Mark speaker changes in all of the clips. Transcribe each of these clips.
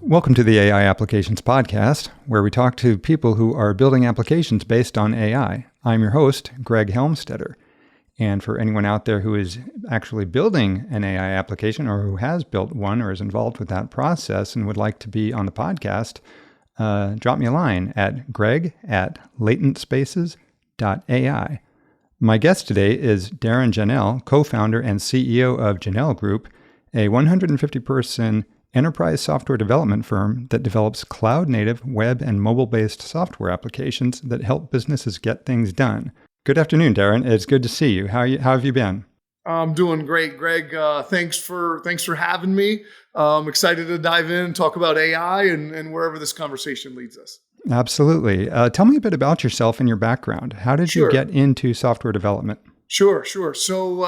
Speaker 1: Welcome to the AI Applications Podcast, where we talk to people who are building applications based on AI. I'm your host, Greg Helmstetter. And for anyone out there who is actually building an AI application or who has built one or is involved with that process and would like to be on the podcast, drop me a line at greg@latentspaces.ai. My guest today is Darrin Jahnel, co-founder and CEO of Jahnel Group, a 150-person enterprise software development firm that develops cloud-native web and mobile-based software applications that help businesses get things done. Good afternoon, Darrin. It's good to see you. How have you been?
Speaker 2: I'm doing great, Greg. Thanks for having me. I'm excited to dive in and talk about AI and wherever this conversation leads us.
Speaker 1: Absolutely. Tell me a bit about yourself and your background. How did you get into software development?
Speaker 2: Sure. So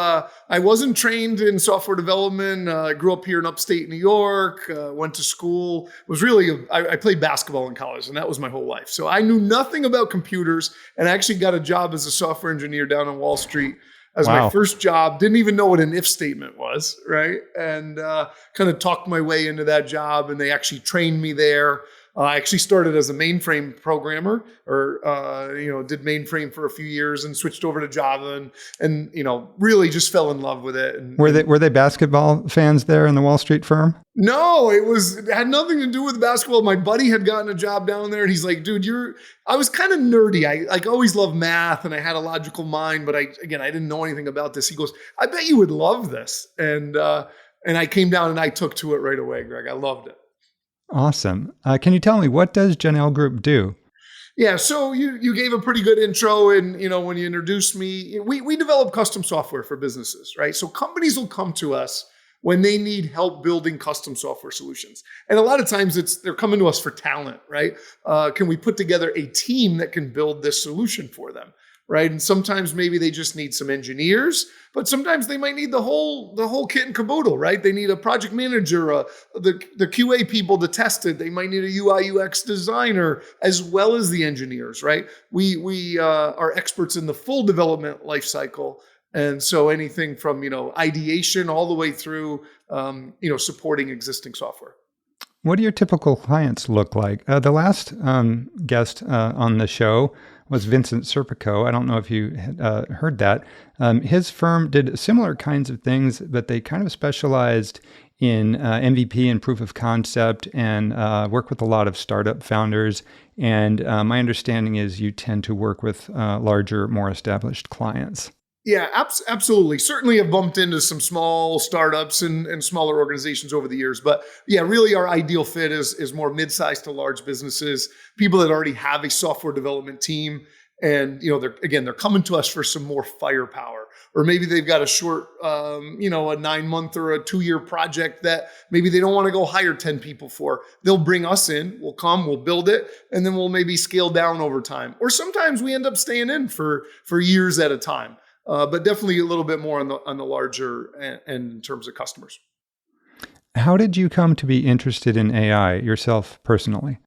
Speaker 2: I wasn't trained in software development. I grew up here in upstate New York, went to school. I played basketball in college, and that was my whole life. So I knew nothing about computers, and I actually got a job as a software engineer down on Wall Street as my first job. Didn't even know what an if statement was, right? And kind of talked my way into that job, and they actually trained me there. I actually started as a mainframe programmer, or did mainframe for a few years, and switched over to Java, and really just fell in love with it. And
Speaker 1: were they basketball fans there in the Wall Street firm?
Speaker 2: No, it had nothing to do with basketball. My buddy had gotten a job down there, and he's like, "Dude, I was kind of nerdy. I always loved math, and I had a logical mind, but I didn't know anything about this." He goes, "I bet you would love this," and I came down and I took to it right away, Greg. I loved it.
Speaker 1: Awesome. Can you tell me, what does Jahnel Group do?
Speaker 2: Yeah, so you gave a pretty good intro, and when you introduced me, we develop custom software for businesses, right? So companies will come to us when they need help building custom software solutions. And a lot of times they're coming to us for talent, right? Can we put together a team that can build this solution for them? Right. And sometimes maybe they just need some engineers, but sometimes they might need the whole kit and caboodle, right? They need a project manager, the QA people to test it. They might need a UI UX designer as well as the engineers, right? We are experts in the full development lifecycle. And so anything from, ideation all the way through, supporting existing software.
Speaker 1: What do your typical clients look like? The last guest on the show was Vincent Serpico. I don't know if you heard that. His firm did similar kinds of things, but they kind of specialized in MVP and proof of concept, and work with a lot of startup founders. And my understanding is you tend to work with larger, more established clients.
Speaker 2: Yeah, absolutely. Certainly have bumped into some small startups and smaller organizations over the years. But yeah, really our ideal fit is more mid-sized to large businesses, people that already have a software development team. And, they're coming to us for some more firepower. Or maybe they've got a short, a 9-month or a 2-year project that maybe they don't want to go hire 10 people for. They'll bring us in, we'll build it, and then we'll maybe scale down over time. Or sometimes we end up staying in for years at a time. But definitely a little bit more on the larger end in terms of customers.
Speaker 1: How did you come to be interested in AI yourself personally?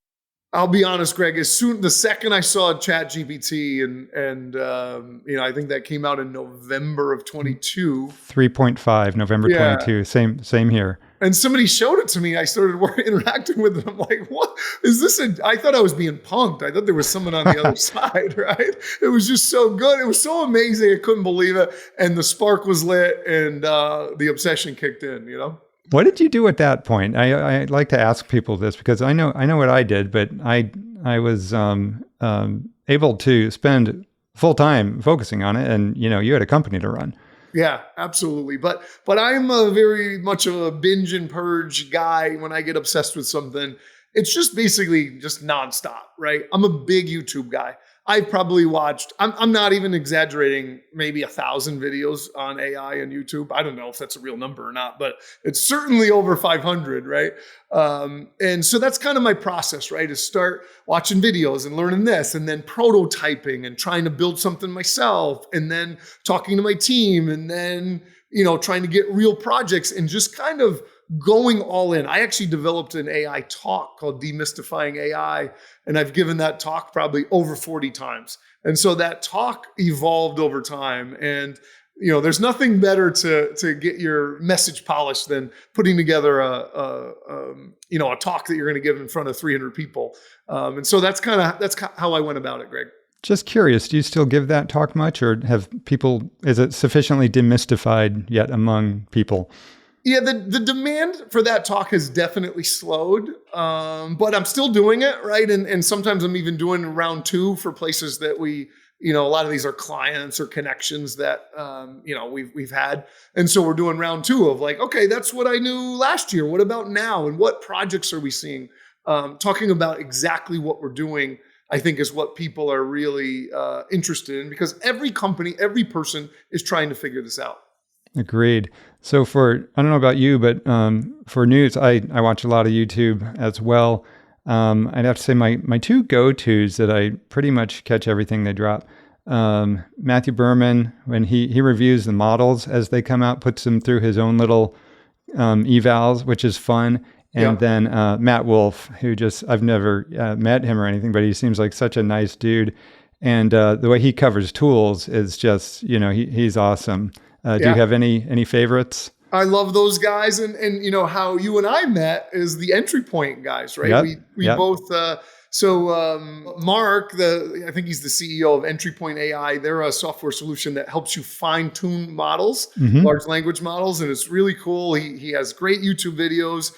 Speaker 2: I'll be honest, Greg. The second I saw ChatGPT, and I think that came out in November of 22.
Speaker 1: 3.5, November 22. Same here.
Speaker 2: And somebody showed it to me. I started interacting with it. I'm like, what is this? I thought I was being punked. I thought there was someone on the other side, right? It was just so good. It was so amazing. I couldn't believe it. And the spark was lit, and the obsession kicked in,
Speaker 1: What did you do at that point? I like to ask people this because I know what I did, but I was able to spend full time focusing on it, and you had a company to run.
Speaker 2: Yeah, absolutely. But I'm a very much of a binge and purge guy. When I get obsessed with something, it's just basically just nonstop, right? I'm a big YouTube guy. I've probably watched, I'm not even exaggerating, maybe 1,000 videos on AI on YouTube. I don't know if that's a real number or not, but it's certainly over 500, right? And so that's kind of my process, right? Is start watching videos and learning this, and then prototyping and trying to build something myself, and then talking to my team, and then trying to get real projects and just kind of going all in. I actually developed an AI talk called Demystifying AI, and I've given that talk probably over 40 times. And so that talk evolved over time. And there's nothing better to get your message polished than putting together a talk that you're going to give in front of 300 people. And so that's how I went about it, Greg.
Speaker 1: Just curious, do you still give that talk much, or is it sufficiently demystified yet among people?
Speaker 2: Yeah, the demand for that talk has definitely slowed, but I'm still doing it, right? And sometimes I'm even doing round 2 for places that a lot of these are clients or connections that we've had, and so we're doing round 2 of like, okay, that's what I knew last year. What about now? And what projects are we seeing? Talking about exactly what we're doing, I think, is what people are really interested in, because every company, every person is trying to figure this out.
Speaker 1: Agreed. So I don't know about you, but for news, I watch a lot of YouTube as well. I'd have to say my 2 go-tos that I pretty much catch everything they drop. Matthew Berman, when he reviews the models as they come out, puts them through his own little evals, which is fun. And then Matt Wolf, I've never met him or anything, but he seems like such a nice dude. And the way he covers tools is just, he's awesome. Do you have any favorites?
Speaker 2: I love those guys, and how you and I met is the Entry Point guys, right?
Speaker 1: Yep.
Speaker 2: We both. Mark, I think he's the CEO of Entry Point AI. They're a software solution that helps you fine tune models, large language models, and it's really cool. He has great YouTube videos.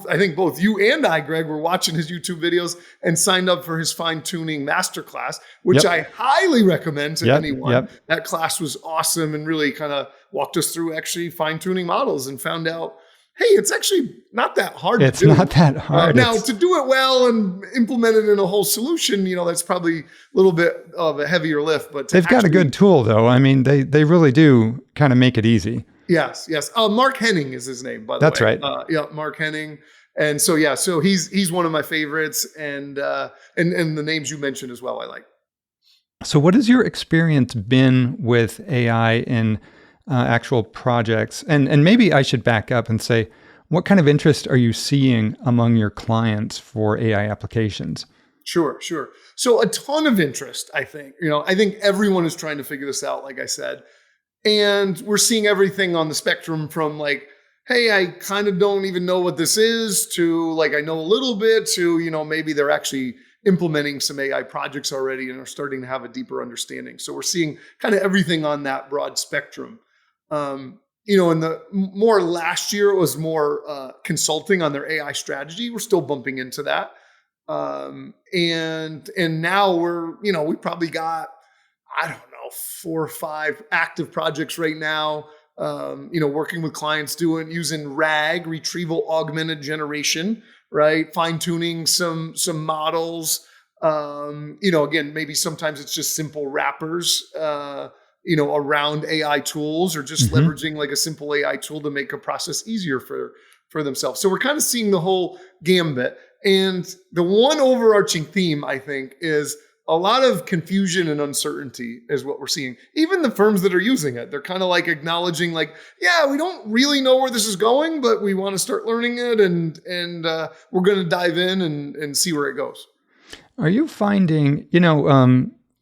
Speaker 2: I think both you and I, Greg, were watching his YouTube videos and signed up for his fine tuning masterclass, which I highly recommend to anyone. That class was awesome and really kind of walked us through actually fine tuning models and found out, hey, it's actually not that hard to do.
Speaker 1: It's not that hard.
Speaker 2: Now, to do it well and implement it in a whole solution, that's probably a little bit of a heavier lift. But
Speaker 1: they've got a good tool, though. I mean, they really do kind of make it easy.
Speaker 2: Yes. Mark Henning is his name, by the way.
Speaker 1: That's right.
Speaker 2: Mark Henning. And so, so he's one of my favorites, and the names you mentioned as well, I like.
Speaker 1: So what has your experience been with AI in actual projects? And maybe I should back up and say, what kind of interest are you seeing among your clients for AI applications?
Speaker 2: Sure. So a ton of interest, I think. I think everyone is trying to figure this out, like I said. And we're seeing everything on the spectrum from like, hey, I kind of don't even know what this is, to like, I know a little bit, to, maybe they're actually implementing some AI projects already and are starting to have a deeper understanding. So we're seeing kind of everything on that broad spectrum. In the more last year, it was more consulting on their AI strategy. We're still bumping into that. And now we probably got, I don't know, 4 or 5 active projects right now, working with clients using RAG, retrieval augmented generation, right? Fine tuning some models. Again, maybe sometimes it's just simple wrappers, around AI tools, or just leveraging like a simple AI tool to make a process easier for themselves. So we're kind of seeing the whole gambit. And the one overarching theme, I think, is a lot of confusion and uncertainty is what we're seeing. Even the firms that are using it, they're kind of like acknowledging like, yeah, we don't really know where this is going, but we want to start learning it, and we're going to dive in and see where it goes.
Speaker 1: Are you finding,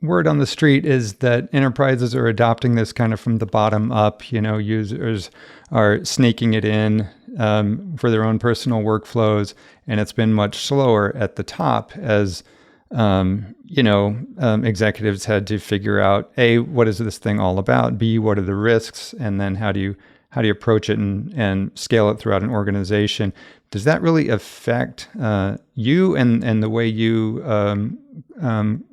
Speaker 1: word on the street is that enterprises are adopting this kind of from the bottom up? Users are snaking it in for their own personal workflows, and it's been much slower at the top as executives had to figure out, A, what is this thing all about? B, what are the risks? And then how do you approach it and scale it throughout an organization? Does that really affect you and the way you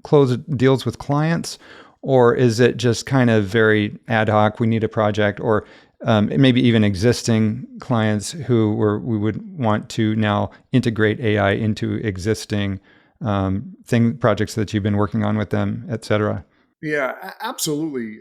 Speaker 1: close deals with clients? Or is it just kind of very ad hoc, we need a project, or maybe even existing clients who we would want to now integrate AI into existing projects that you've been working on with them, et cetera?
Speaker 2: Yeah, absolutely,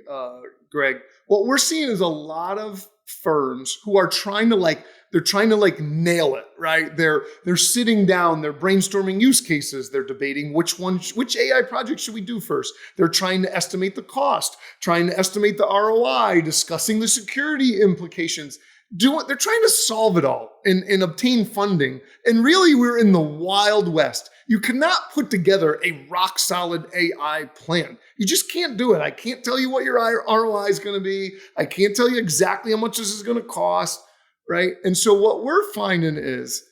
Speaker 2: Greg. What we're seeing is a lot of firms who are trying to like They're trying to like nail it, right? They're sitting down, they're brainstorming use cases, they're debating which AI project should we do first. They're trying to estimate the cost, trying to estimate the ROI, discussing the security implications. They're trying to solve it all and obtain funding. And really, we're in the Wild West. You cannot put together a rock solid AI plan. You just can't do it. I can't tell you what your ROI is going to be. I can't tell you exactly how much this is going to cost, right? And so what we're finding is,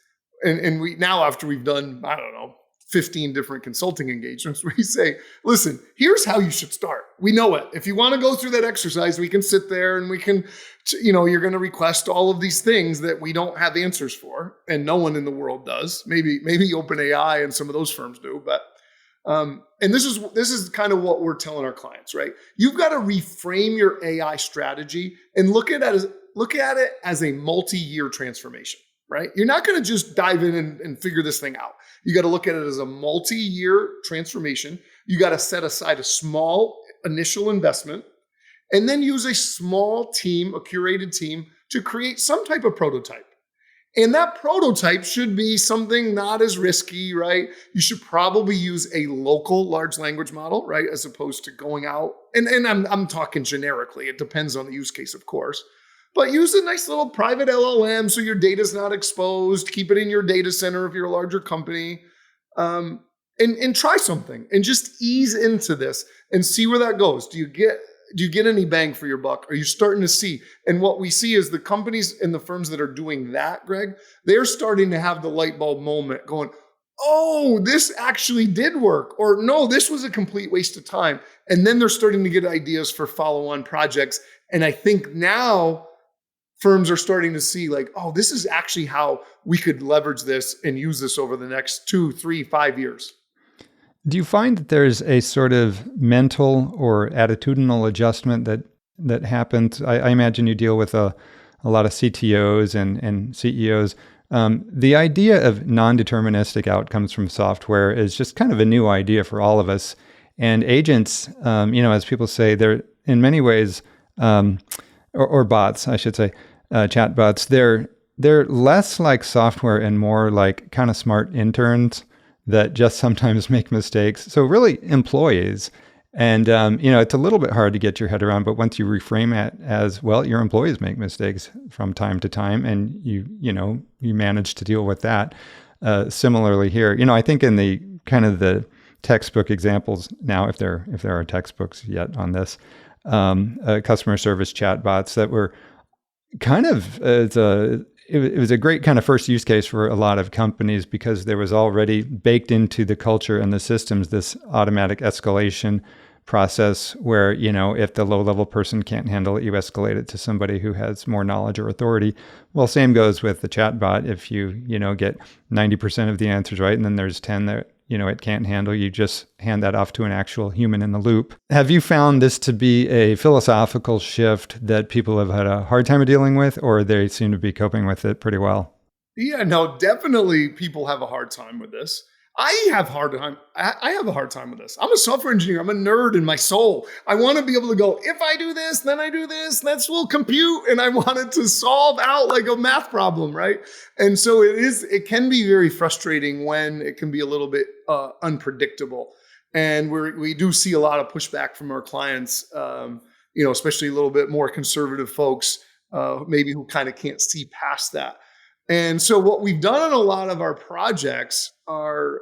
Speaker 2: and we now, after we've done, I don't know, 15 different consulting engagements, we say, listen, here's how you should start. We know it. If you want to go through that exercise, we can sit there and we can, you're going to request all of these things that we don't have answers for, and no one in the world does. Maybe OpenAI and some of those firms do, but and this is kind of what we're telling our clients, right? You've got to reframe your AI strategy and look at it as a multi-year transformation, right? You're not going to just dive in and figure this thing out. You got to look at it as a multi-year transformation. You got to set aside a small initial investment and then use a small team, a curated team, to create some type of prototype. And that prototype should be something not as risky, right? You should probably use a local large language model, right? As opposed to going out, and I'm talking generically. It depends on the use case, of course. But use a nice little private LLM so your data's not exposed. Keep it in your data center if you're a larger company. And try something and just ease into this and see where that goes. Do you get any bang for your buck? Are you starting to see? And what we see is the companies and the firms that are doing that, Greg, they're starting to have the light bulb moment going, oh, this actually did work. Or no, this was a complete waste of time. And then they're starting to get ideas for follow-on projects. And I think now firms are starting to see like, oh, this is actually how we could leverage this and use this over the next 2, 3, 5 years.
Speaker 1: Do you find that there's a sort of mental or attitudinal adjustment that happens? I imagine you deal with a lot of CTOs and CEOs. The idea of non-deterministic outcomes from software is just kind of a new idea for all of us. And agents, as people say, they're in many ways, or bots, I should say, chat bots, they're less like software and more like kind of smart interns that just sometimes make mistakes. So really employees. And, it's a little bit hard to get your head around, but once you reframe it as, well, your employees make mistakes from time to time, and you manage to deal with that. Similarly here, I think in the kind of the textbook examples now, if there are textbooks yet on this, customer service chatbots that were kind of, it was a great kind of first use case for a lot of companies because there was already baked into the culture and the systems this automatic escalation process where, if the low-level person can't handle it, you escalate it to somebody who has more knowledge or authority. Well, same goes with the chatbot. If you get 90% of the answers right, and then there's 10 that, it can't handle, you just hand that off to an actual human in the loop. Have you found this to be a philosophical shift that people have had a hard time dealing with, or they seem to be coping with it pretty well?
Speaker 2: Yeah, no, definitely people have a hard time with this. I have a hard time with this. I'm a software engineer. I'm a nerd in my soul. I want to be able to go, if I do this, then I do this, that will compute. And I want it to solve out like a math problem, right? And so it can be very frustrating when it can be a little bit unpredictable. And we do see a lot of pushback from our clients, especially a little bit more conservative folks, maybe who kind of can't see past that. And so what we've done on a lot of our projects are,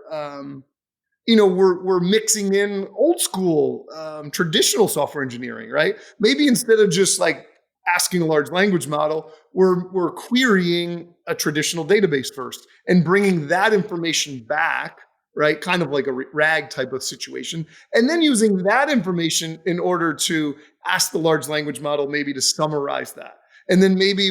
Speaker 2: we're mixing in old school, traditional software engineering, right? Maybe instead of just like asking a large language model, we're querying a traditional database first and bringing that information back, right? Kind of like a RAG type of situation. And then using that information in order to ask the large language model maybe to summarize that. And then maybe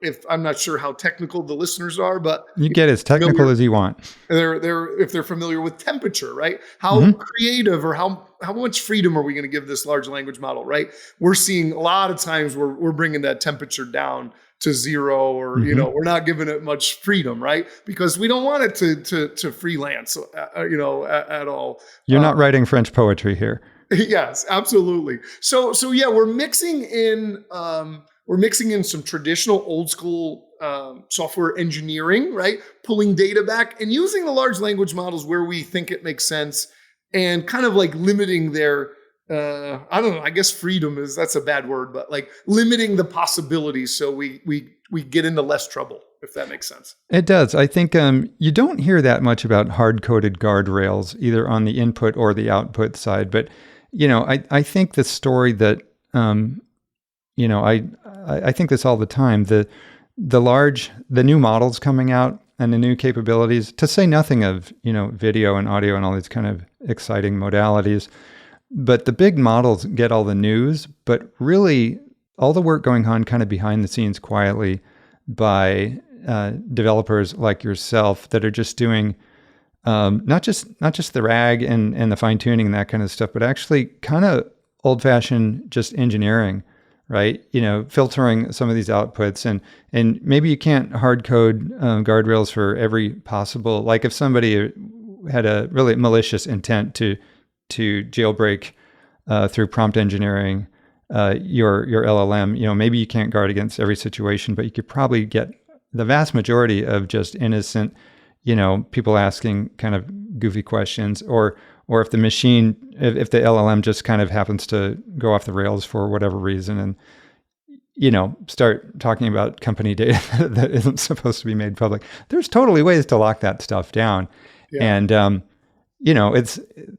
Speaker 2: if I'm not sure how technical the listeners are, but
Speaker 1: you get as technical as you want.
Speaker 2: If they're familiar with temperature, right? How creative or how much freedom are we going to give this large language model, right? We're seeing a lot of times we're bringing that temperature down to 0, or we're not giving it much freedom, right? Because we don't want it to freelance, at all.
Speaker 1: You're not writing French poetry here.
Speaker 2: Yes, absolutely. So yeah, we're mixing in We're mixing in some traditional old school software engineering, right? Pulling data back and using the large language models where we think it makes sense, and kind of like limiting their, I don't know, I guess freedom that's a bad word, but like limiting the possibilities so we get into less trouble, if that makes sense.
Speaker 1: It does. I think you don't hear that much about hard-coded guardrails, either on the input or the output side. But, I think the story that, I think this all the time, the new models coming out and the new capabilities, to say nothing of, video and audio and all these kind of exciting modalities. But the big models get all the news, but really all the work going on kind of behind the scenes quietly by developers like yourself that are just doing not just the RAG and the fine tuning and that kind of stuff, but actually kind of old fashioned just engineering, right? Filtering some of these outputs, and maybe you can't hard code guardrails for every possible. Like if somebody had a really malicious intent to jailbreak through prompt engineering your LLM, maybe you can't guard against every situation, but you could probably get the vast majority of just innocent, people asking kind of goofy questions, or if the machine, if the LLM just kind of happens to go off the rails for whatever reason and, start talking about company data that isn't supposed to be made public. There's totally ways to lock that stuff down. Yeah. And,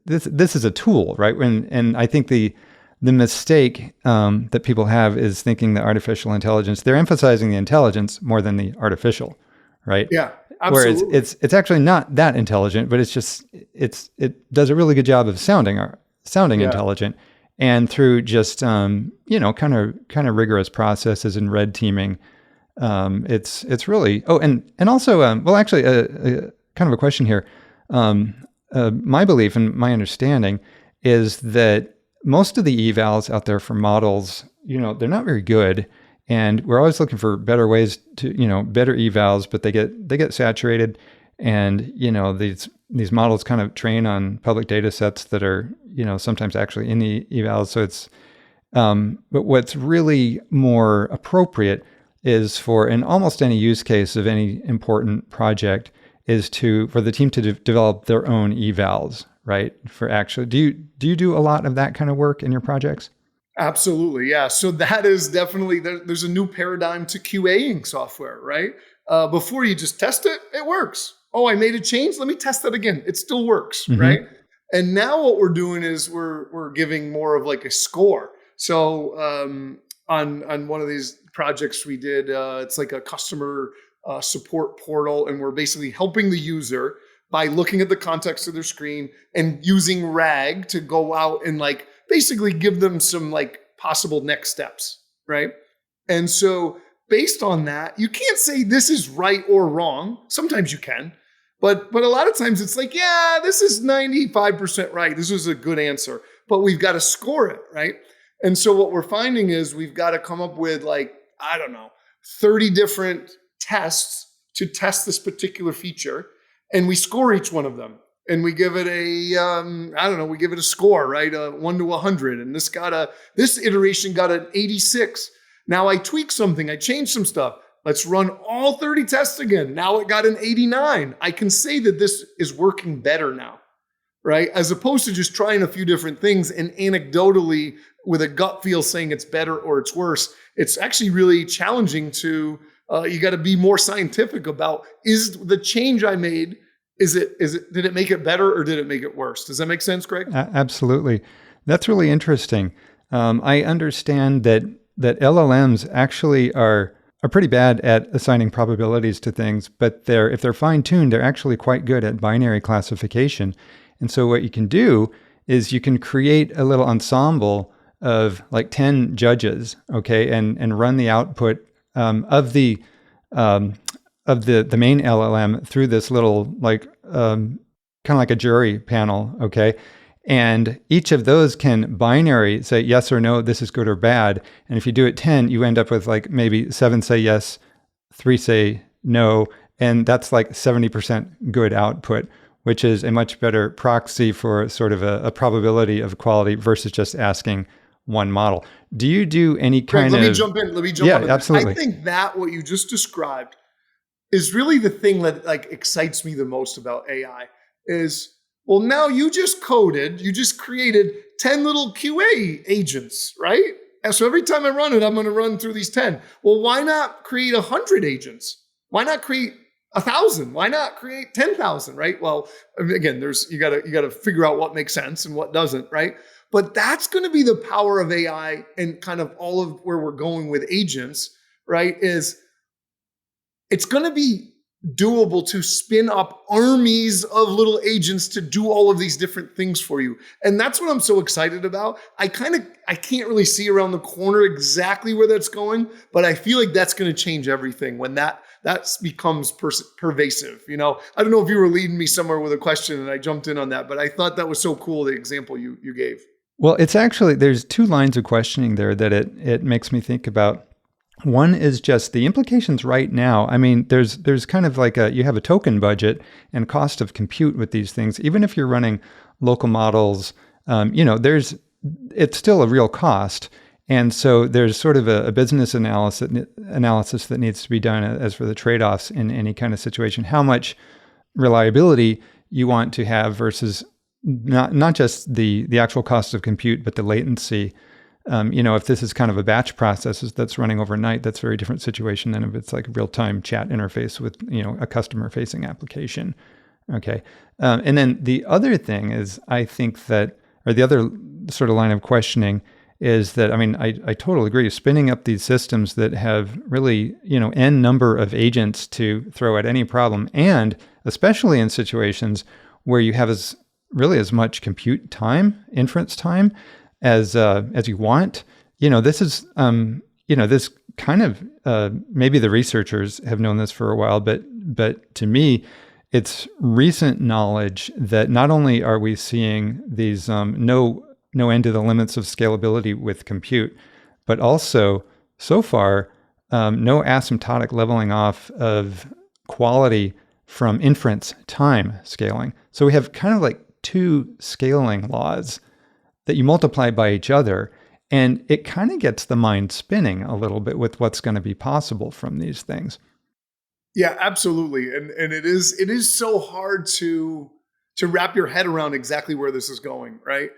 Speaker 1: this is a tool, right? And I think the mistake that people have is thinking that artificial intelligence, they're emphasizing the intelligence more than the artificial, right?
Speaker 2: Yeah, absolutely.
Speaker 1: Whereas it's actually not that intelligent, but it does a really good job of sounding intelligent, and through just kind of rigorous processes and red teaming, it's really. Oh, and also actually kind of a question here. My belief and my understanding is that most of the evals out there for models, they're not very good, and we're always looking for better ways to, better evals, but they get saturated, and these models kind of train on public data sets that are, sometimes actually in the evals. So it's, but what's really more appropriate is for in almost any use case of any important project is for the team to develop their own evals, right? For actually, do you do a lot of that kind of work in your projects?
Speaker 2: Absolutely, yeah. So that is definitely, there's a new paradigm to QAing software, right? Before you just test it, it works. Oh, I made a change. Let me test that again. It still works, mm-hmm. right? And now what we're doing is we're giving more of like a score. So on one of these projects we did, it's like a customer support portal, and we're basically helping the user by looking at the context of their screen and using RAG to go out and like basically give them some like possible next steps, right? And so based on that, you can't say this is right or wrong. Sometimes you can, but a lot of times it's like, yeah, this is 95% right. This is a good answer, but we've got to score it, right? And so what we're finding is we've got to come up with like, I don't know, 30 different tests to test this particular feature, and we score each one of them, and we give it we give it a score, right? 1 to 100, and this iteration got an 86. Now I tweaked something, I changed some stuff. Let's run all 30 tests again. Now it got an 89. I can say that this is working better now, right? As opposed to just trying a few different things and anecdotally with a gut feel saying it's better or it's worse. It's actually really challenging to. You got to be more scientific about, is the change I made, did it make it better or did it make it worse? Does that make sense, Greg?
Speaker 1: Absolutely. That's really interesting. I understand that LLMs actually are pretty bad at assigning probabilities to things, but if they're fine-tuned, they're actually quite good at binary classification. And so what you can do is you can create a little ensemble of like 10 judges, okay, and run the output of the main LLM through this little like kind of like a jury panel, okay? And each of those can binary say yes or no, this is good or bad. And if you do it 10, you end up with like maybe 7 say yes, 3 say no, and that's like 70% good output, which is a much better proxy for sort of a probability of quality versus just asking one model. Do you do any
Speaker 2: Greg,
Speaker 1: kind
Speaker 2: let me
Speaker 1: of...
Speaker 2: jump in. Let me jump
Speaker 1: Yeah,
Speaker 2: on that. I
Speaker 1: absolutely.
Speaker 2: think that what you just described is really the thing that like excites me the most about AI is, well, now you just created 10 little QA agents, right? And so every time I run it, I'm going to run through these 10. Well, why not create 100 agents? Why not create 1,000? Why not create 10,000? Right? Well, again, you gotta figure out what makes sense and what doesn't, right? But that's going to be the power of AI and kind of all of where we're going with agents, right? Is it's going to be doable to spin up armies of little agents to do all of these different things for you. And that's what I'm so excited about. I can't really see around the corner exactly where that's going, but I feel like that's going to change everything when that becomes pervasive. You know, I don't know if you were leading me somewhere with a question and I jumped in on that, but I thought that was so cool, the example you gave.
Speaker 1: Well, it's actually, there's two lines of questioning there that it makes me think about. One is just the implications right now. I mean, there's kind of like you have a token budget and cost of compute with these things. Even if you're running local models, it's still a real cost. And so there's sort of a business analysis that needs to be done as for the trade-offs in any kind of situation. How much reliability you want to have versus not just the actual cost of compute, but the latency. If this is kind of a batch process that's running overnight, that's a very different situation than if it's like a real-time chat interface with, a customer-facing application. Okay. And then the other thing is, I think that, or the other sort of line of questioning is that, I mean, I totally agree. Spinning up these systems that have really, n number of agents to throw at any problem, and especially in situations where you have as much compute time, inference time, as you want. This is this kind of maybe the researchers have known this for a while, but to me, it's recent knowledge that not only are we seeing these no end to the limits of scalability with compute, but also so far no asymptotic leveling off of quality from inference time scaling. So we have kind of like two scaling laws that you multiply by each other, and it kind of gets the mind spinning a little bit with what's going to be possible from these things.
Speaker 2: Yeah, absolutely. And it is so hard to wrap your head around exactly where this is going, right?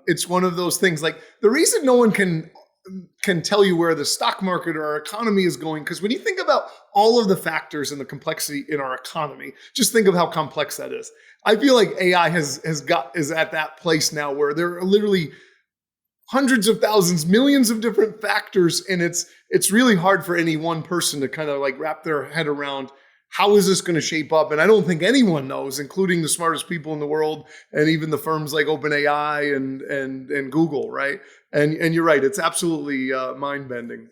Speaker 2: It's one of those things, like the reason no one can tell you where the stock market or our economy is going, because when you think about all of the factors and the complexity in our economy, just think of how complex that is. I feel like AI is at that place now where there are literally hundreds of thousands, millions of different factors, and it's really hard for any one person to kind of like wrap their head around how is this going to shape up. And I don't think anyone knows, including the smartest people in the world and even the firms like OpenAI and Google, right? And you're right, it's absolutely mind bending.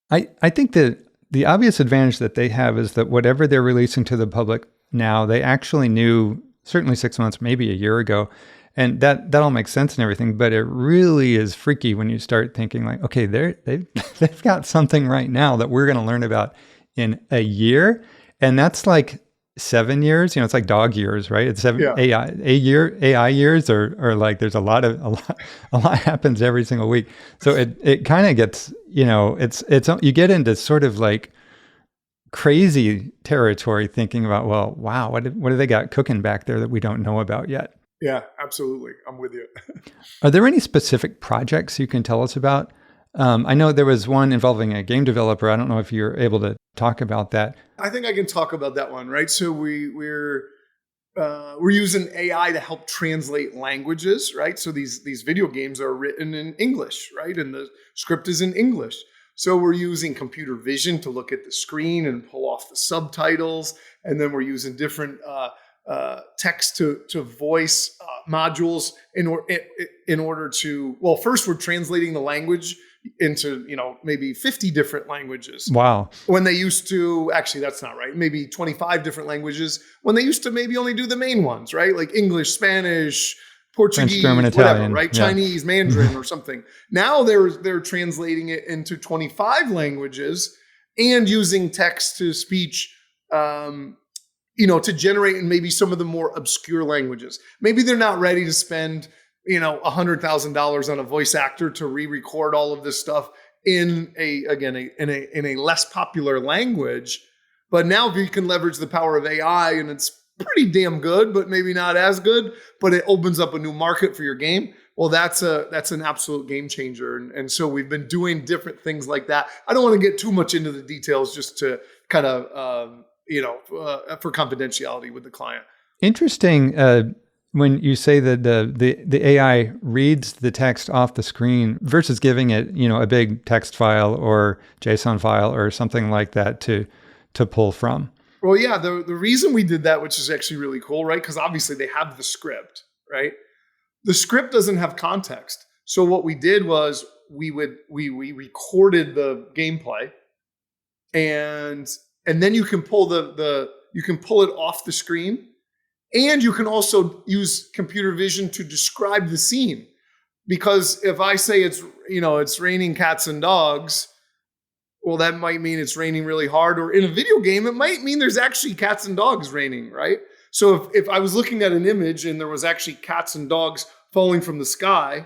Speaker 1: I think that the obvious advantage that they have is that whatever they're releasing to the public now, they actually knew certainly 6 months, maybe a year ago. And that all makes sense and everything, but it really is freaky when you start thinking like, okay, they've got something right now that we're going to learn about in a year, and that's like 7 years. It's like dog years, right? It's AI years, or like there's a lot happens every single week. So it kind of gets, it's you get into sort of like crazy territory thinking about, well, wow, what do they got cooking back there that we don't know about yet?
Speaker 2: Yeah, absolutely. I'm with you.
Speaker 1: Are there any specific projects you can tell us about? I know there was one involving a game developer. I don't know if you're able to talk about that.
Speaker 2: I think I can talk about that one, right? So we're using AI to help translate languages, right? So these video games are written in English, right? And the script is in English. So we're using computer vision to look at the screen and pull off the subtitles. And then we're using different text to voice modules in order to, well, first we're translating the language into, maybe 50 different languages.
Speaker 1: Wow.
Speaker 2: When they used to, actually, that's not right. Maybe 25 different languages when they used to maybe only do the main ones, right? Like English, Spanish, Portuguese,
Speaker 1: French, German,
Speaker 2: whatever,
Speaker 1: Italian,
Speaker 2: right?
Speaker 1: yeah.
Speaker 2: Chinese, Mandarin or something. Now they're translating it into 25 languages and using text to speech, to generate in maybe some of the more obscure languages. Maybe they're not ready to spend $100,000 on a voice actor to re-record all of this stuff in a less popular language. But now if you can leverage the power of AI, and it's pretty damn good, but maybe not as good, but it opens up a new market for your game. Well, that's an absolute game changer. And so we've been doing different things like that. I don't want to get too much into the details just to kind of, for confidentiality with the client.
Speaker 1: Interesting. When you say that the AI reads the text off the screen versus giving it, a big text file or JSON file or something like that to pull from.
Speaker 2: Well, yeah, the reason we did that, which is actually really cool, right? Because obviously they have the script, right? The script doesn't have context. So what we did was we recorded the gameplay, and then you can pull you can pull it off the screen, and you can also use computer vision to describe the scene. Because if I say it's raining cats and dogs, well, that might mean it's raining really hard. Or in a video game, it might mean there's actually cats and dogs raining, right? So if I was looking at an image and there was actually cats and dogs falling from the sky,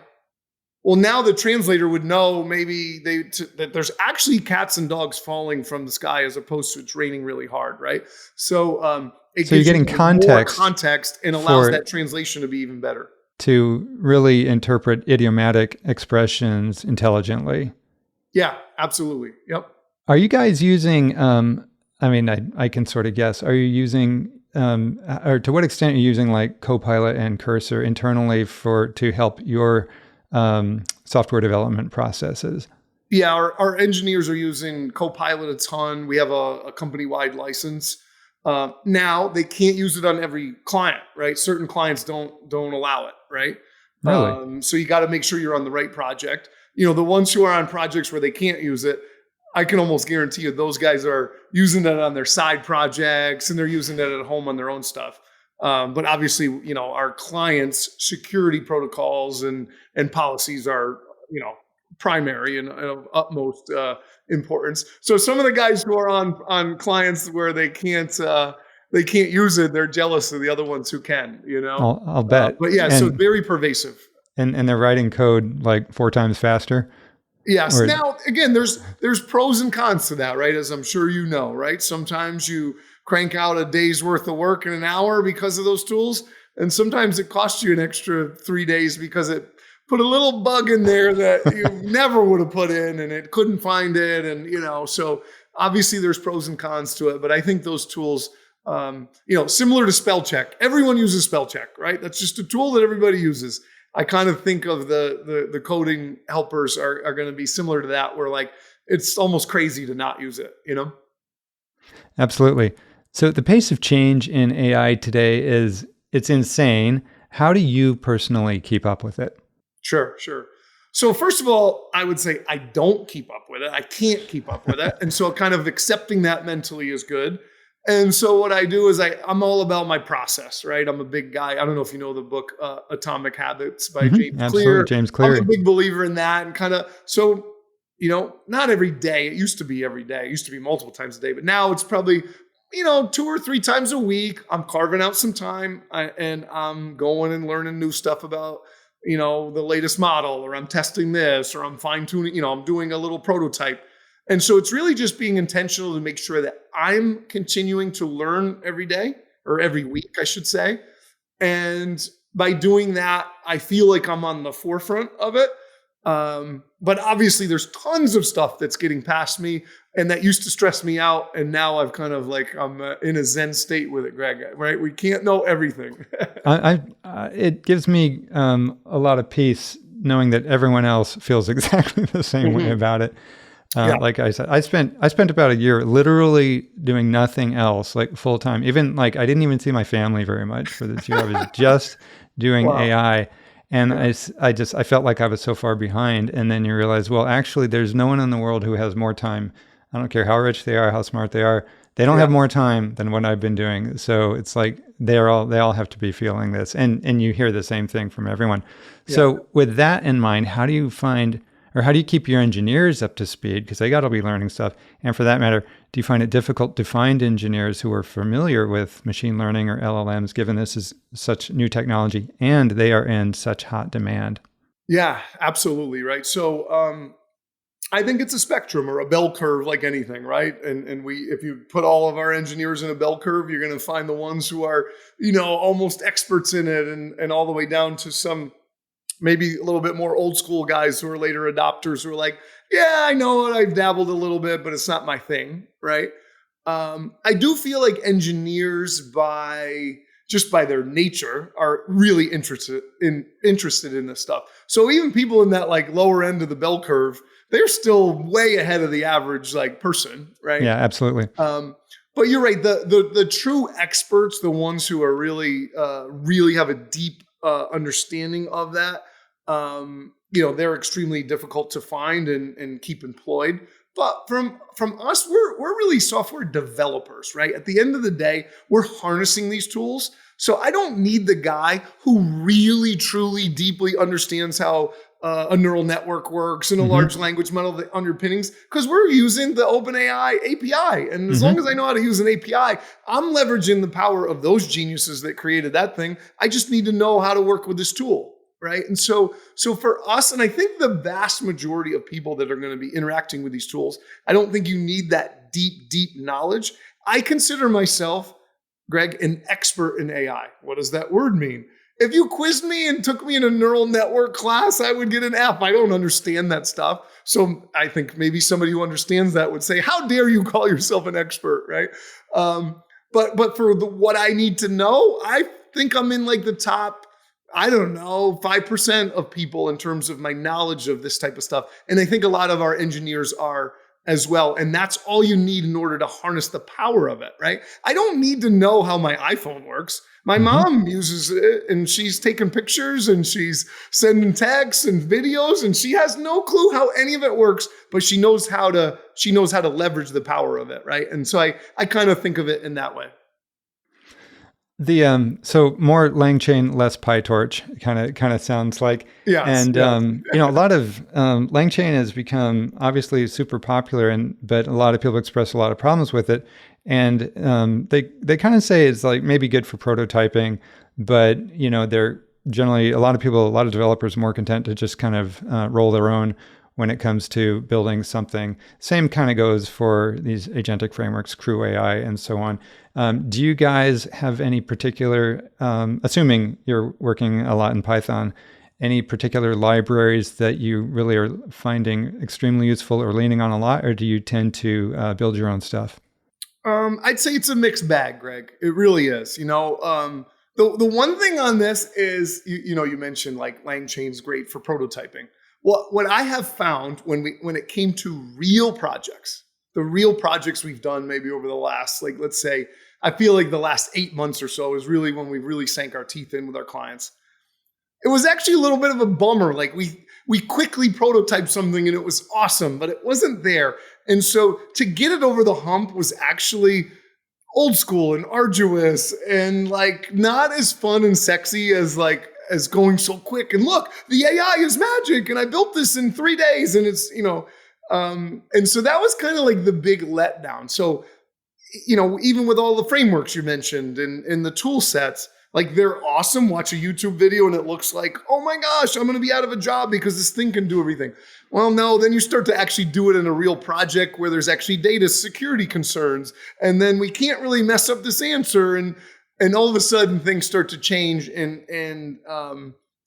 Speaker 2: well, now the translator would know maybe that there's actually cats and dogs falling from the sky as opposed to it's raining really hard, right? So it
Speaker 1: you're
Speaker 2: gives
Speaker 1: getting
Speaker 2: you
Speaker 1: context
Speaker 2: more context and allows that translation to be even better.
Speaker 1: To really interpret idiomatic expressions intelligently.
Speaker 2: Yeah, absolutely. Yep.
Speaker 1: Are you guys using, I can sort of guess, are you using, or to what extent are you using like CoPilot and Cursor internally to help your software development processes?
Speaker 2: Yeah, our engineers are using CoPilot a ton. We have a company-wide license. Now they can't use it on every client, right? Certain clients don't allow it, right?
Speaker 1: Really?
Speaker 2: So you got to make sure you're on the right project. The ones who are on projects where they can't use it, I can almost guarantee you those guys are using it on their side projects and they're using it at home on their own stuff. But obviously, our clients' security protocols and policies are, primary and of utmost importance. So some of the guys who are on clients where they can't use it, they're jealous of the other ones who can.
Speaker 1: I'll bet.
Speaker 2: But yeah, so very pervasive.
Speaker 1: And they're writing code like 4 times faster.
Speaker 2: Yes. Now, again, there's pros and cons to that, right? As I'm sure you know, right? Sometimes you crank out a day's worth of work in an hour because of those tools. And sometimes it costs you an extra 3 days because it put a little bug in there that you never would have put in and it couldn't find it. And, so obviously there's pros and cons to it. But I think those tools, similar to spell check, everyone uses spell check, right? That's just a tool that everybody uses. I kind of think of the coding helpers are going to be similar to that, where like it's almost crazy to not use it,
Speaker 1: Absolutely. So the pace of change in AI today it's insane. How do you personally keep up with it?
Speaker 2: Sure. So first of all, I would say I don't keep up with it. I can't keep up with it. And so kind of accepting that mentally is good. And so what I do is I'm all about my process, right? I'm a big guy. I don't know if you know the book Atomic Habits by James Clear.
Speaker 1: James Clear.
Speaker 2: I'm a big believer in that. And kind of, so, not every day. It used to be every day. It used to be multiple times a day. But now it's probably, 2 or 3 times a week. I'm carving out some time and I'm going and learning new stuff about, the latest model, or I'm testing this, or I'm fine tuning, I'm doing a little prototype. And so it's really just being intentional to make sure that I'm continuing to learn every day, or every week, I should say. And by doing that, I feel like I'm on the forefront of it. But obviously there's tons of stuff that's getting past me and that used to stress me out. And now I've kind of I'm in a Zen state with it, Greg, right? We can't know everything.
Speaker 1: It gives me a lot of peace knowing that everyone else feels exactly the same way about it. Like I said, I spent about a year literally doing nothing else, like full time. Even I didn't even see my family very much for this year. I was just doing AI. And I felt like I was so far behind. And then you realize, well, actually, there's no one in the world who has more time. I don't care how rich they are, how smart they are. They don't have more time than what I've been doing. So it's like they all have to be feeling this. And you hear the same thing from everyone. So with that in mind, how do you find, or how do you keep your engineers up to speed? Because they got to be learning stuff. And for that matter, do you find it difficult to find engineers who are familiar with machine learning or LLMs, given this is such new technology and they are in such hot demand?
Speaker 2: Yeah, absolutely. Right. So, I think it's a spectrum or a bell curve, like anything, right? And if you put all of our engineers in a bell curve, you're going to find the ones who are, almost experts in it, and all the way down to some maybe a little bit more old school guys who are later adopters who are like, yeah, I know it, I've dabbled a little bit, but it's not my thing, right? I do feel like engineers by their nature are really interested in this stuff. So even people in that like lower end of the bell curve, they're still way ahead of the average like person, right?
Speaker 1: Yeah, absolutely.
Speaker 2: But you're right. The true experts, the ones who are really have a deep understanding of that, they're extremely difficult to find and keep employed. But from us, we're really software developers, right? At the end of the day, we're harnessing these tools. So I don't need the guy who really, truly, deeply understands how a neural network works and a large language model, the underpinnings, because we're using the OpenAI API. And as long as I know how to use an API, I'm leveraging the power of those geniuses that created that thing. I just need to know how to work with this tool. Right. And so for us, and I think the vast majority of people that are going to be interacting with these tools, I don't think you need that deep knowledge. I consider myself, Greg, an expert in AI. What does that word mean? If you quizzed me and took me in a neural network class, I would get an F. I don't understand that stuff. So I think maybe somebody who understands that would say, how dare you call yourself an expert, right? But for what I need to know, I think I'm in like the top, I don't know, 5% of people in terms of my knowledge of this type of stuff. And I think a lot of our engineers are as well. And that's all you need in order to harness the power of it, right? I don't need to know how my iPhone works. My mom uses it and she's taking pictures and she's sending texts and videos and she has no clue how any of it works, but she knows how to leverage the power of it, right? And so I kind of think of it in that way.
Speaker 1: So more LangChain, less PyTorch kind of sounds like.
Speaker 2: Yeah.
Speaker 1: And a lot of LangChain has become obviously super popular, but a lot of people express a lot of problems with it. And they kind of say it's like maybe good for prototyping, but they're generally a lot of developers are more content to just kind of roll their own when it comes to building something. Same kind of goes for these agentic frameworks, Crew AI, and so on. Do you guys have any particular, assuming you're working a lot in Python, any particular libraries that you really are finding extremely useful or leaning on a lot, or do you tend to build your own stuff?
Speaker 2: I'd say it's a mixed bag, Greg. It really is. The one thing on this is, you mentioned like LangChain's great for prototyping. What I have found when it came to real projects, the real projects we've done maybe over the last, like, let's say, I feel like the last 8 months or so is really when we really sank our teeth in with our clients. It was actually a little bit of a bummer. Like we quickly prototyped something and it was awesome, but it wasn't there. And so to get it over the hump was actually old school and arduous and like not as fun and sexy as going so quick. And look, the AI is magic. And I built this in 3 days and it's, and so that was kind of like the big letdown. So, even with all the frameworks you mentioned and the tool sets, like they're awesome. Watch a YouTube video and it looks like, oh my gosh, I'm going to be out of a job because this thing can do everything. Well, no, then you start to actually do it in a real project where there's actually data security concerns. And then we can't really mess up this answer. And all of a sudden things start to change and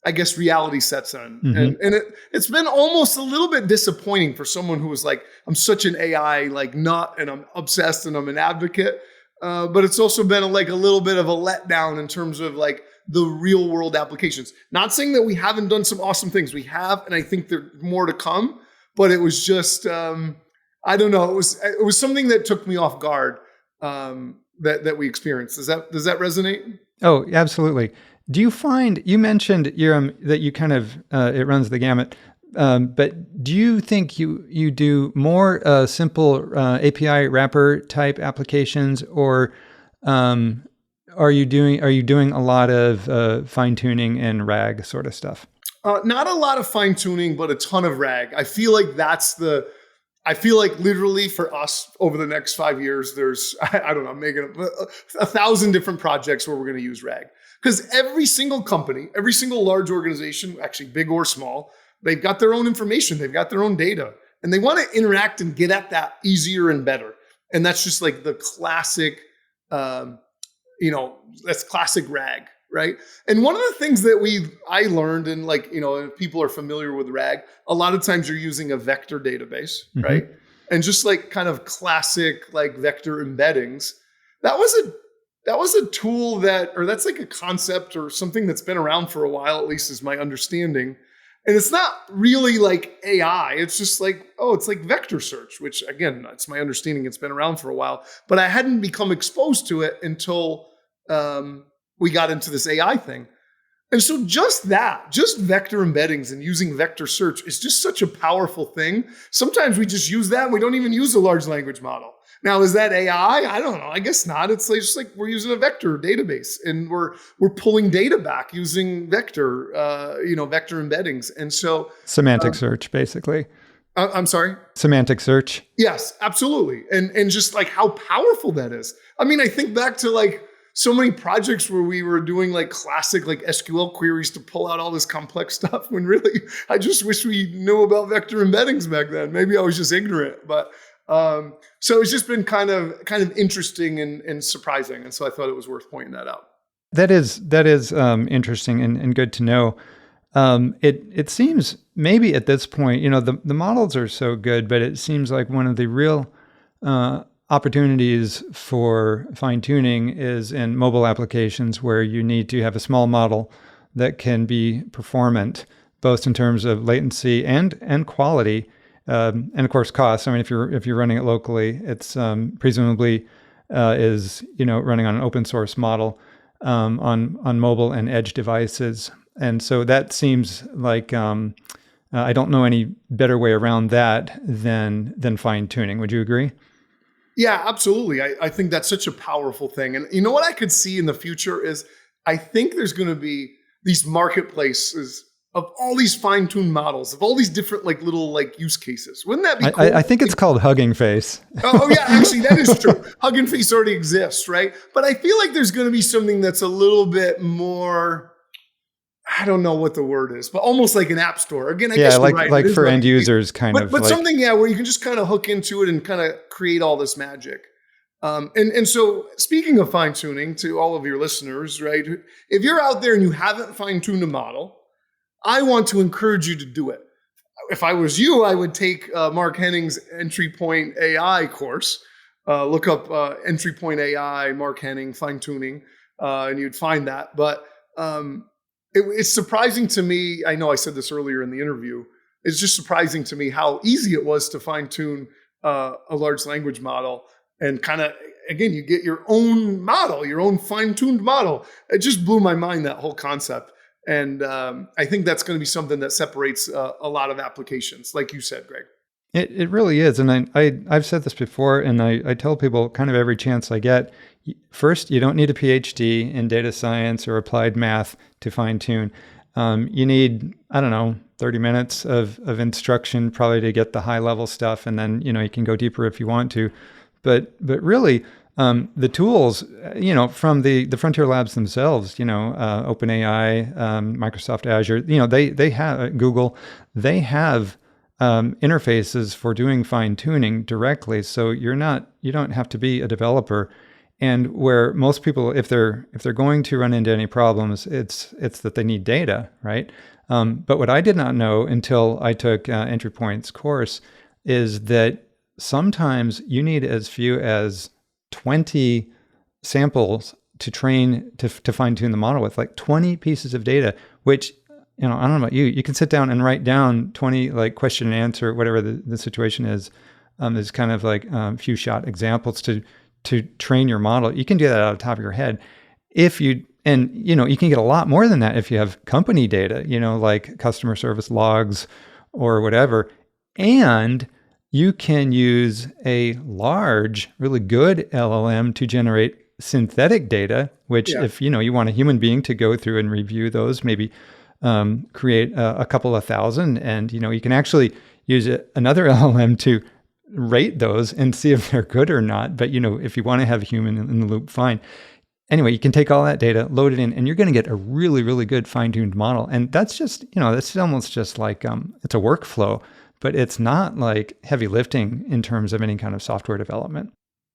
Speaker 2: I guess reality sets in. And it's been almost a little bit disappointing for someone who was like, I'm such an AI nut and I'm obsessed and I'm an advocate. But it's also been a little bit of a letdown in terms of like the real world applications. Not saying that we haven't done some awesome things. We have, and I think there's more to come. But it was just, I don't know. It was something that took me off guard that we experienced. Does that resonate?
Speaker 1: Oh, absolutely. Do you find, you mentioned that you kind of, it runs the gamut, but do you think you do more simple API wrapper type applications, or are you doing a lot of fine tuning and RAG sort of stuff?
Speaker 2: Not a lot of fine tuning, but a ton of RAG. I feel like I feel like literally for us over the next 5 years, there's, I don't know, I'm making 1,000 different projects where we're going to use RAG. Because every single company, every single large organization, actually big or small, they've got their own information, they've got their own data, and they want to interact and get at that easier and better. And that's just like the classic, that's classic RAG, right? And one of the things that I learned, and like, if people are familiar with RAG, a lot of times you're using a vector database, right? And just like kind of classic like vector embeddings, that was a tool that's like a concept or something that's been around for a while, at least is my understanding. And it's not really like AI. It's just like, it's like vector search, which again, it's my understanding it's been around for a while, but I hadn't become exposed to it until we got into this AI thing. And so just vector embeddings and using vector search is just such a powerful thing. Sometimes we just use that and we don't even use a large language model. Now, is that AI? I don't know. I guess not. It's like, just like we're using a vector database and we're pulling data back using vector embeddings. And so
Speaker 1: semantic search, basically.
Speaker 2: I'm sorry?
Speaker 1: Semantic search.
Speaker 2: Yes, absolutely. And just like how powerful that is. I mean, I think back to like so many projects where we were doing like classic like SQL queries to pull out all this complex stuff when really I just wish we knew about vector embeddings back then. Maybe I was just ignorant, but so it's just been kind of interesting and surprising. And so I thought it was worth pointing that out.
Speaker 1: That is interesting and good to know. It seems maybe at this point, the models are so good, but it seems like one of the real opportunities for fine tuning is in mobile applications where you need to have a small model that can be performant, both in terms of latency and quality, and of course cost. I mean, if you're running it locally, it's presumably is running on an open source model on mobile and edge devices, and so that seems like I don't know any better way around that than fine tuning. Would you agree?
Speaker 2: Yeah, absolutely. I think that's such a powerful thing. And you know what I could see in the future is I think there's going to be these marketplaces of all these fine-tuned models, of all these different like little like use cases. Wouldn't that be cool?
Speaker 1: I think it's called Huggingface.
Speaker 2: Oh yeah, actually that is true. Huggingface already exists, right? But I feel like there's going to be something that's a little bit more, I don't know what the word is, but almost like an app store. Again, I guess you're right.
Speaker 1: Like for end users, but
Speaker 2: like, something, where you can just kind of hook into it and kind of create all this magic. And so speaking of fine tuning to all of your listeners, right? If you're out there and you haven't fine tuned a model, I want to encourage you to do it. If I was you, I would take Mark Henning's Entry Point AI course. Look up Entry Point AI, Mark Henning, fine tuning, and you'd find that. But it's surprising to me. I know I said this earlier in the interview. It's just surprising to me how easy it was to fine tune a large language model, and kind of, again, you get your own model, your own fine tuned model. It just blew my mind, that whole concept. And I think that's going to be something that separates a lot of applications, like you said, Greg.
Speaker 1: It really is. And I've said this before, and I tell people kind of every chance I get, first, you don't need a PhD in data science or applied math to fine tune. You need, 30 minutes of instruction probably to get the high level stuff. And then, you can go deeper if you want to. But really, the tools, from the frontier labs themselves, OpenAI, Microsoft Azure, they have Google, they have interfaces for doing fine tuning directly. So you don't have to be a developer. And where most people, if they're going to run into any problems, it's that they need data, right? But what I did not know until I took Entry Point's course is that sometimes you need as few as 20 samples to train to fine tune the model with, like 20 pieces of data, which, I don't know about you, you can sit down and write down 20 like question and answer, whatever the situation is. There's kind of like few shot examples to train your model. You can do that out of the top of your head. You can get a lot more than that if you have company data, like customer service logs or whatever. And you can use a large, really good LLM to generate synthetic data, which if you want a human being to go through and review those, maybe create a couple of thousand, and you can actually use another LLM to rate those and see if they're good or not. But if you want to have a human in the loop, fine. Anyway, you can take all that data, load it in, and you're going to get a really, really good fine-tuned model. And that's just, that's almost just like it's a workflow, but it's not like heavy lifting in terms of any kind of software development.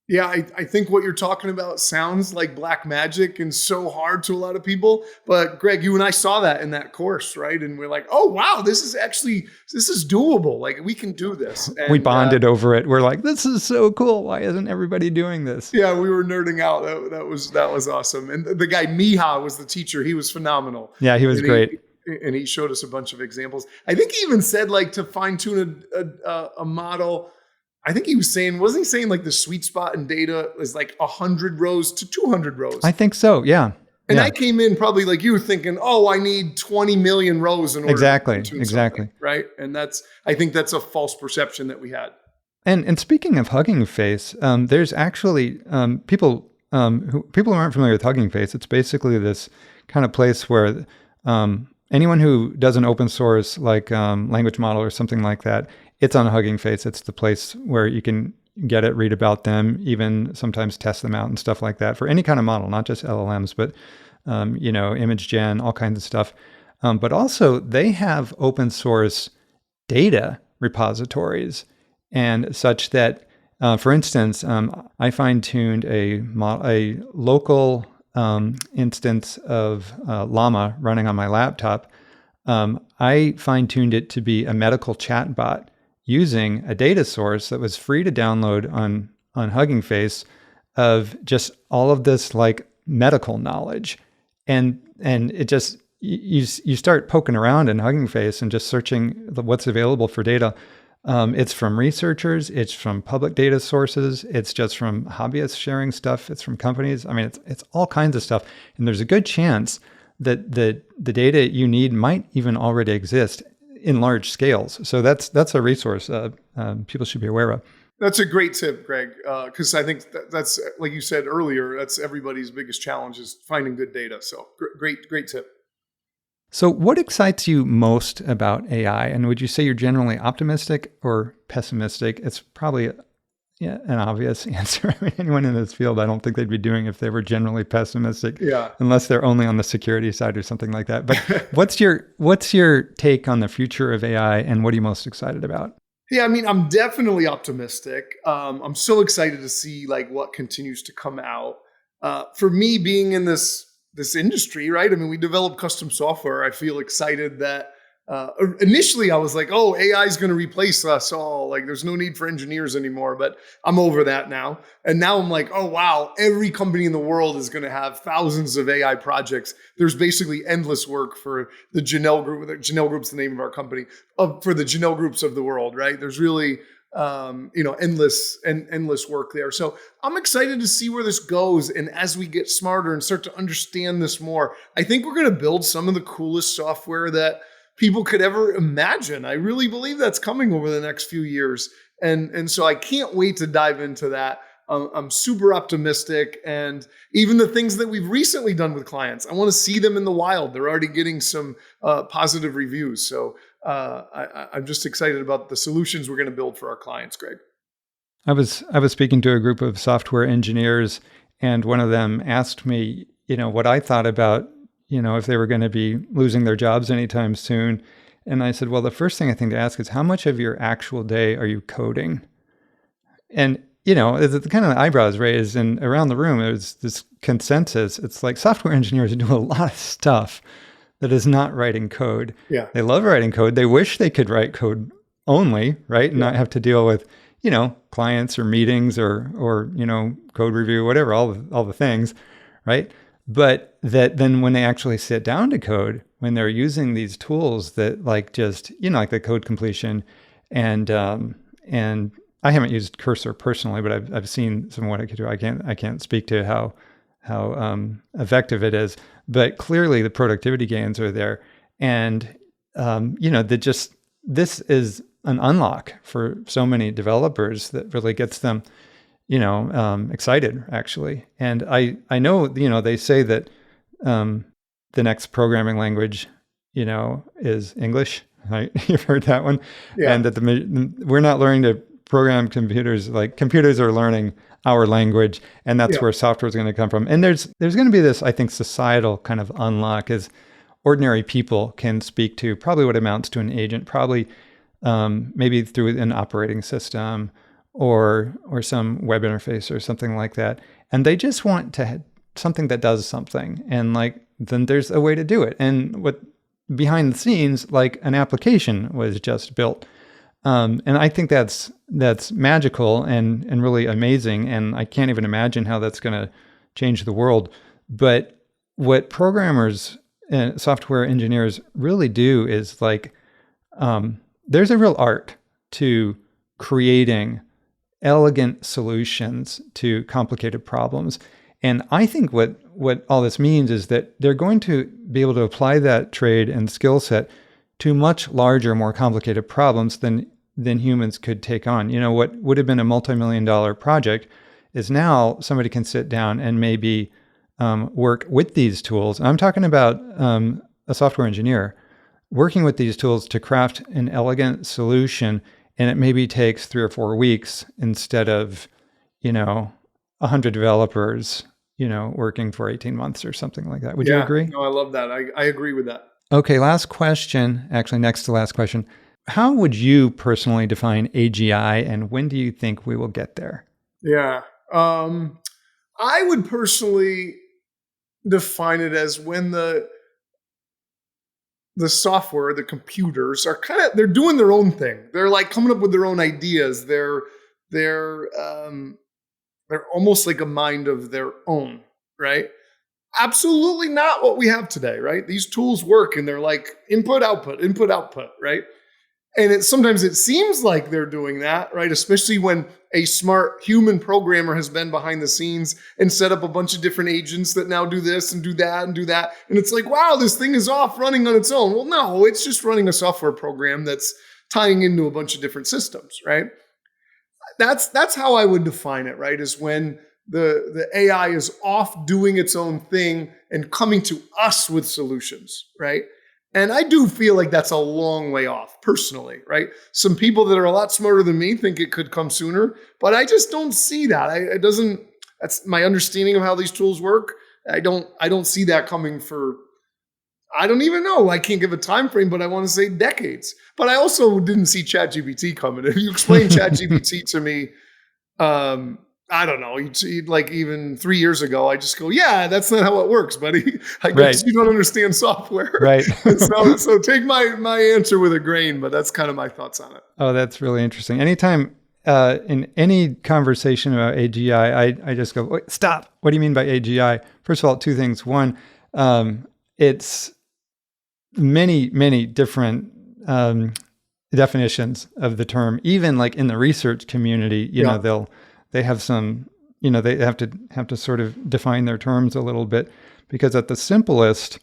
Speaker 2: Yeah, I think what you're talking about sounds like black magic and so hard to a lot of people. But Greg, you and I saw that in that course, right? And we're like, oh, wow, this is doable. Like, we can do this. And,
Speaker 1: we bonded over it. We're like, this is so cool. Why isn't everybody doing this?
Speaker 2: Yeah, we were nerding out. That was awesome. And the guy, Miha, was the teacher. He was phenomenal.
Speaker 1: Yeah, he was great.
Speaker 2: And he showed us a bunch of examples. I think he even said, like, to fine tune a model, I think he was saying, wasn't he saying like the sweet spot in data is like 100 rows to 200 rows?
Speaker 1: I think so, yeah.
Speaker 2: And I came in probably like you were thinking, oh, I need 20 million rows in order
Speaker 1: exactly,
Speaker 2: to tune
Speaker 1: exactly.
Speaker 2: Right? And I think that's a false perception that we had.
Speaker 1: And speaking of Hugging Face, there's actually people who aren't familiar with Hugging Face. It's basically this kind of place where anyone who does an open source like language model or something like that, it's on Hugging Face. It's the place where you can get it, read about them, even sometimes test them out and stuff like that for any kind of model, not just LLMs, but image gen, all kinds of stuff. But also they have open source data repositories, and such that, for instance, I fine-tuned a local instance of Llama running on my laptop. I fine-tuned it to be a medical chatbot using a data source that was free to download on Hugging Face of just all of this like medical knowledge. And it just, you start poking around in Hugging Face and just searching what's available for data. It's from researchers, it's from public data sources, it's just from hobbyists sharing stuff, it's from companies. I mean, it's all kinds of stuff. And there's a good chance that the data you need might even already exist in large scales. So that's a resource people should be aware of.
Speaker 2: That's a great tip, Greg, because I think that's, like you said earlier, that's everybody's biggest challenge is finding good data. So great tip.
Speaker 1: So what excites you most about AI? And would you say you're generally optimistic or pessimistic? It's probably an obvious answer. I mean, anyone in this field, I don't think they'd be doing if they were generally pessimistic, unless they're only on the security side or something like that. But what's your take on the future of AI, and what are you most excited about?
Speaker 2: Yeah, I mean, I'm definitely optimistic. I'm so excited to see like what continues to come out. For me, being in this industry, right? I mean, we develop custom software. I feel excited that initially I was like, oh, AI is going to replace us all. Like there's no need for engineers anymore, but I'm over that now. And now I'm like, oh, wow, every company in the world is going to have thousands of AI projects. There's basically endless work for the Jahnel Group. Jahnel Group's the name of our company, for the Jahnel Groups of the world, right? There's really, endless work there. So I'm excited to see where this goes. And as we get smarter and start to understand this more, I think we're going to build some of the coolest software that people could ever imagine. I really believe that's coming over the next few years. And so I can't wait to dive into that. I'm super optimistic. And even the things that we've recently done with clients, I want to see them in the wild. They're already getting some positive reviews. So I'm just excited about the solutions we're going to build for our clients, Greg.
Speaker 1: I was speaking to a group of software engineers, and one of them asked me, what I thought about if they were going to be losing their jobs anytime soon. And I said, well, the first thing I think to ask is, how much of your actual day are you coding? And, the kind of eyebrows raised, and around the room, there's this consensus. It's like software engineers do a lot of stuff that is not writing code.
Speaker 2: Yeah.
Speaker 1: They love writing code. They wish they could write code only, right? And not have to deal with, clients or meetings or code review, whatever, all the things, right? But that then when they actually sit down to code, when they're using these tools that like just, like the code completion and I haven't used Cursor personally, but I've seen some of what it could do. I can't speak to how effective it is, but clearly the productivity gains are there. And, this is an unlock for so many developers that really gets them, excited actually. And I know, they say that the next programming language is English. Right? You've heard that one.
Speaker 2: Yeah.
Speaker 1: And that we're not learning to program computers, like computers are learning our language, and that's
Speaker 2: Yeah.
Speaker 1: where software is going to come from. And there's going to be this, I think, societal kind of unlock is ordinary people can speak to probably what amounts to an agent, probably maybe through an operating system or some web interface or something like that. And they just want to something that does something. And like, then there's a way to do it. And what behind the scenes, like an application was just built. And I think that's magical and really amazing. And I can't even imagine how that's going to change the world. But what programmers and software engineers really do is like, there's a real art to creating elegant solutions to complicated problems. And I think what all this means is that they're going to be able to apply that trade and skill set to much larger, more complicated problems than humans could take on. What would have been a multi-million-dollar project is now somebody can sit down and maybe work with these tools. I'm talking about a software engineer working with these tools to craft an elegant solution, and it maybe takes 3 or 4 weeks instead of 100 developers working for 18 months or something like that. Would you agree?
Speaker 2: No, I love that. I agree with that.
Speaker 1: Okay, last question, actually next to last question. How would you personally define AGI, and when do you think we will get there?
Speaker 2: Yeah. I would personally define it as when the software, the computers are they're doing their own thing. They're like coming up with their own ideas. They're almost like a mind of their own, right? Absolutely not what we have today, right? These tools work and they're like input, output, right? And sometimes it seems like they're doing that, right? Especially when a smart human programmer has been behind the scenes and set up a bunch of different agents that now do this and do that and do that. And it's like, wow, this thing is off running on its own. Well, no, it's just running a software program that's tying into a bunch of different systems, right? That's how I would define it, right? Is when the AI is off doing its own thing and coming to us with solutions, right? And I do feel like that's a long way off, personally, right? Some people that are a lot smarter than me think it could come sooner, but I just don't see that. That's my understanding of how these tools work. I don't see that coming for, I don't even know. I can't give a time frame, but I want to say decades. But I also didn't see ChatGPT coming. If you explain ChatGPT to me, I don't know, like even 3 years ago, I just go, yeah, that's not how it works, buddy. I guess you don't understand software.
Speaker 1: Right.
Speaker 2: so take my answer with a grain, but that's kind of my thoughts on it.
Speaker 1: Oh, that's really interesting. Anytime in any conversation about AGI, I just go, wait, stop. What do you mean by AGI? First of all, 2 things. One, it's many, many different definitions of the term. Even like in the research community, they have some, they have to sort of define their terms a little bit, because at the simplest,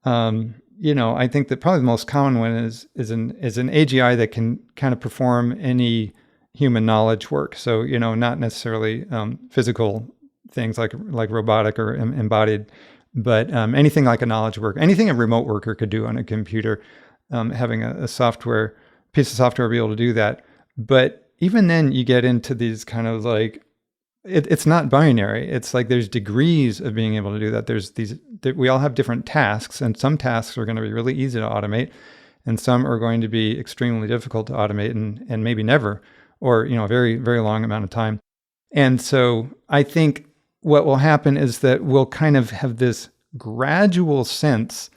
Speaker 1: I think that probably the most common one is an AGI that can kind of perform any human knowledge work. So, not necessarily physical things like robotic or embodied, but anything like a knowledge work, anything a remote worker could do on a computer, having a piece of software be able to do that. But even then you get into these kind of like, it's not binary. It's like there's degrees of being able to do that. We all have different tasks, and some tasks are going to be really easy to automate, and some are going to be extremely difficult to automate and maybe never, or, a very, very long amount of time. And so I think what will happen is that we'll kind of have this gradual sense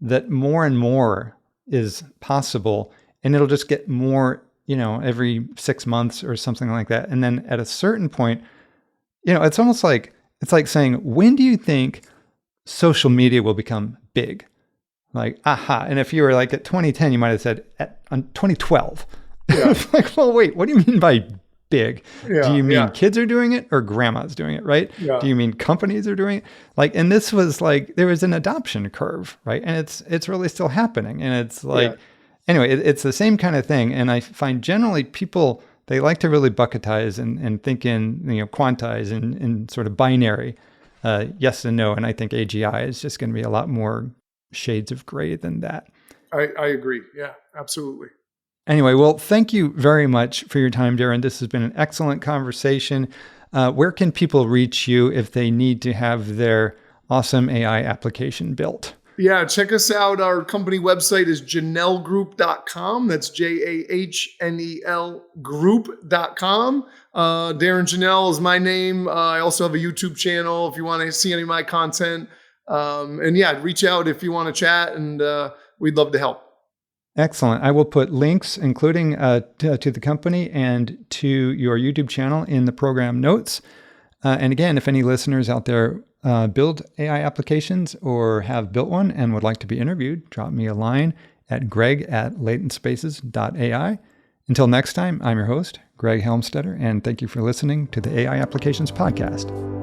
Speaker 1: that more and more is possible, and it'll just get more, every 6 months or something like that. And then at a certain point, it's almost like, it's like saying, when do you think social media will become big? Like, aha. And if you were like at 2010, you might have said on 2012. Yeah. It's like, well, wait, what do you mean by big? Yeah, do you mean kids are doing it or grandma's doing it, right? Yeah. Do you mean companies are doing it? Like, and this was like, there was an adoption curve, right? And it's really still happening. And it's like, anyway, it's the same kind of thing. And I find generally people, they like to really bucketize and think in, quantize in sort of binary, yes and no. And I think AGI is just going to be a lot more shades of gray than that.
Speaker 2: I agree. Yeah, absolutely.
Speaker 1: Anyway, well, thank you very much for your time, Darrin. This has been an excellent conversation. Where can people reach you if they need to have their awesome AI application built?
Speaker 2: Yeah, check us out. Our company website is jahnelgroup.com. That's Jahnel group.com. Darrin Jahnel is my name. I also have a YouTube channel if you want to see any of my content. And yeah, reach out if you want to chat, and we'd love to help.
Speaker 1: Excellent. I will put links, including to the company and to your YouTube channel in the program notes. And again, if any listeners out there build AI applications or have built one and would like to be interviewed, drop me a line at greg@latentspaces.ai. Until next time, I'm your host, Greg Helmstetter, and thank you for listening to the AI Applications Podcast.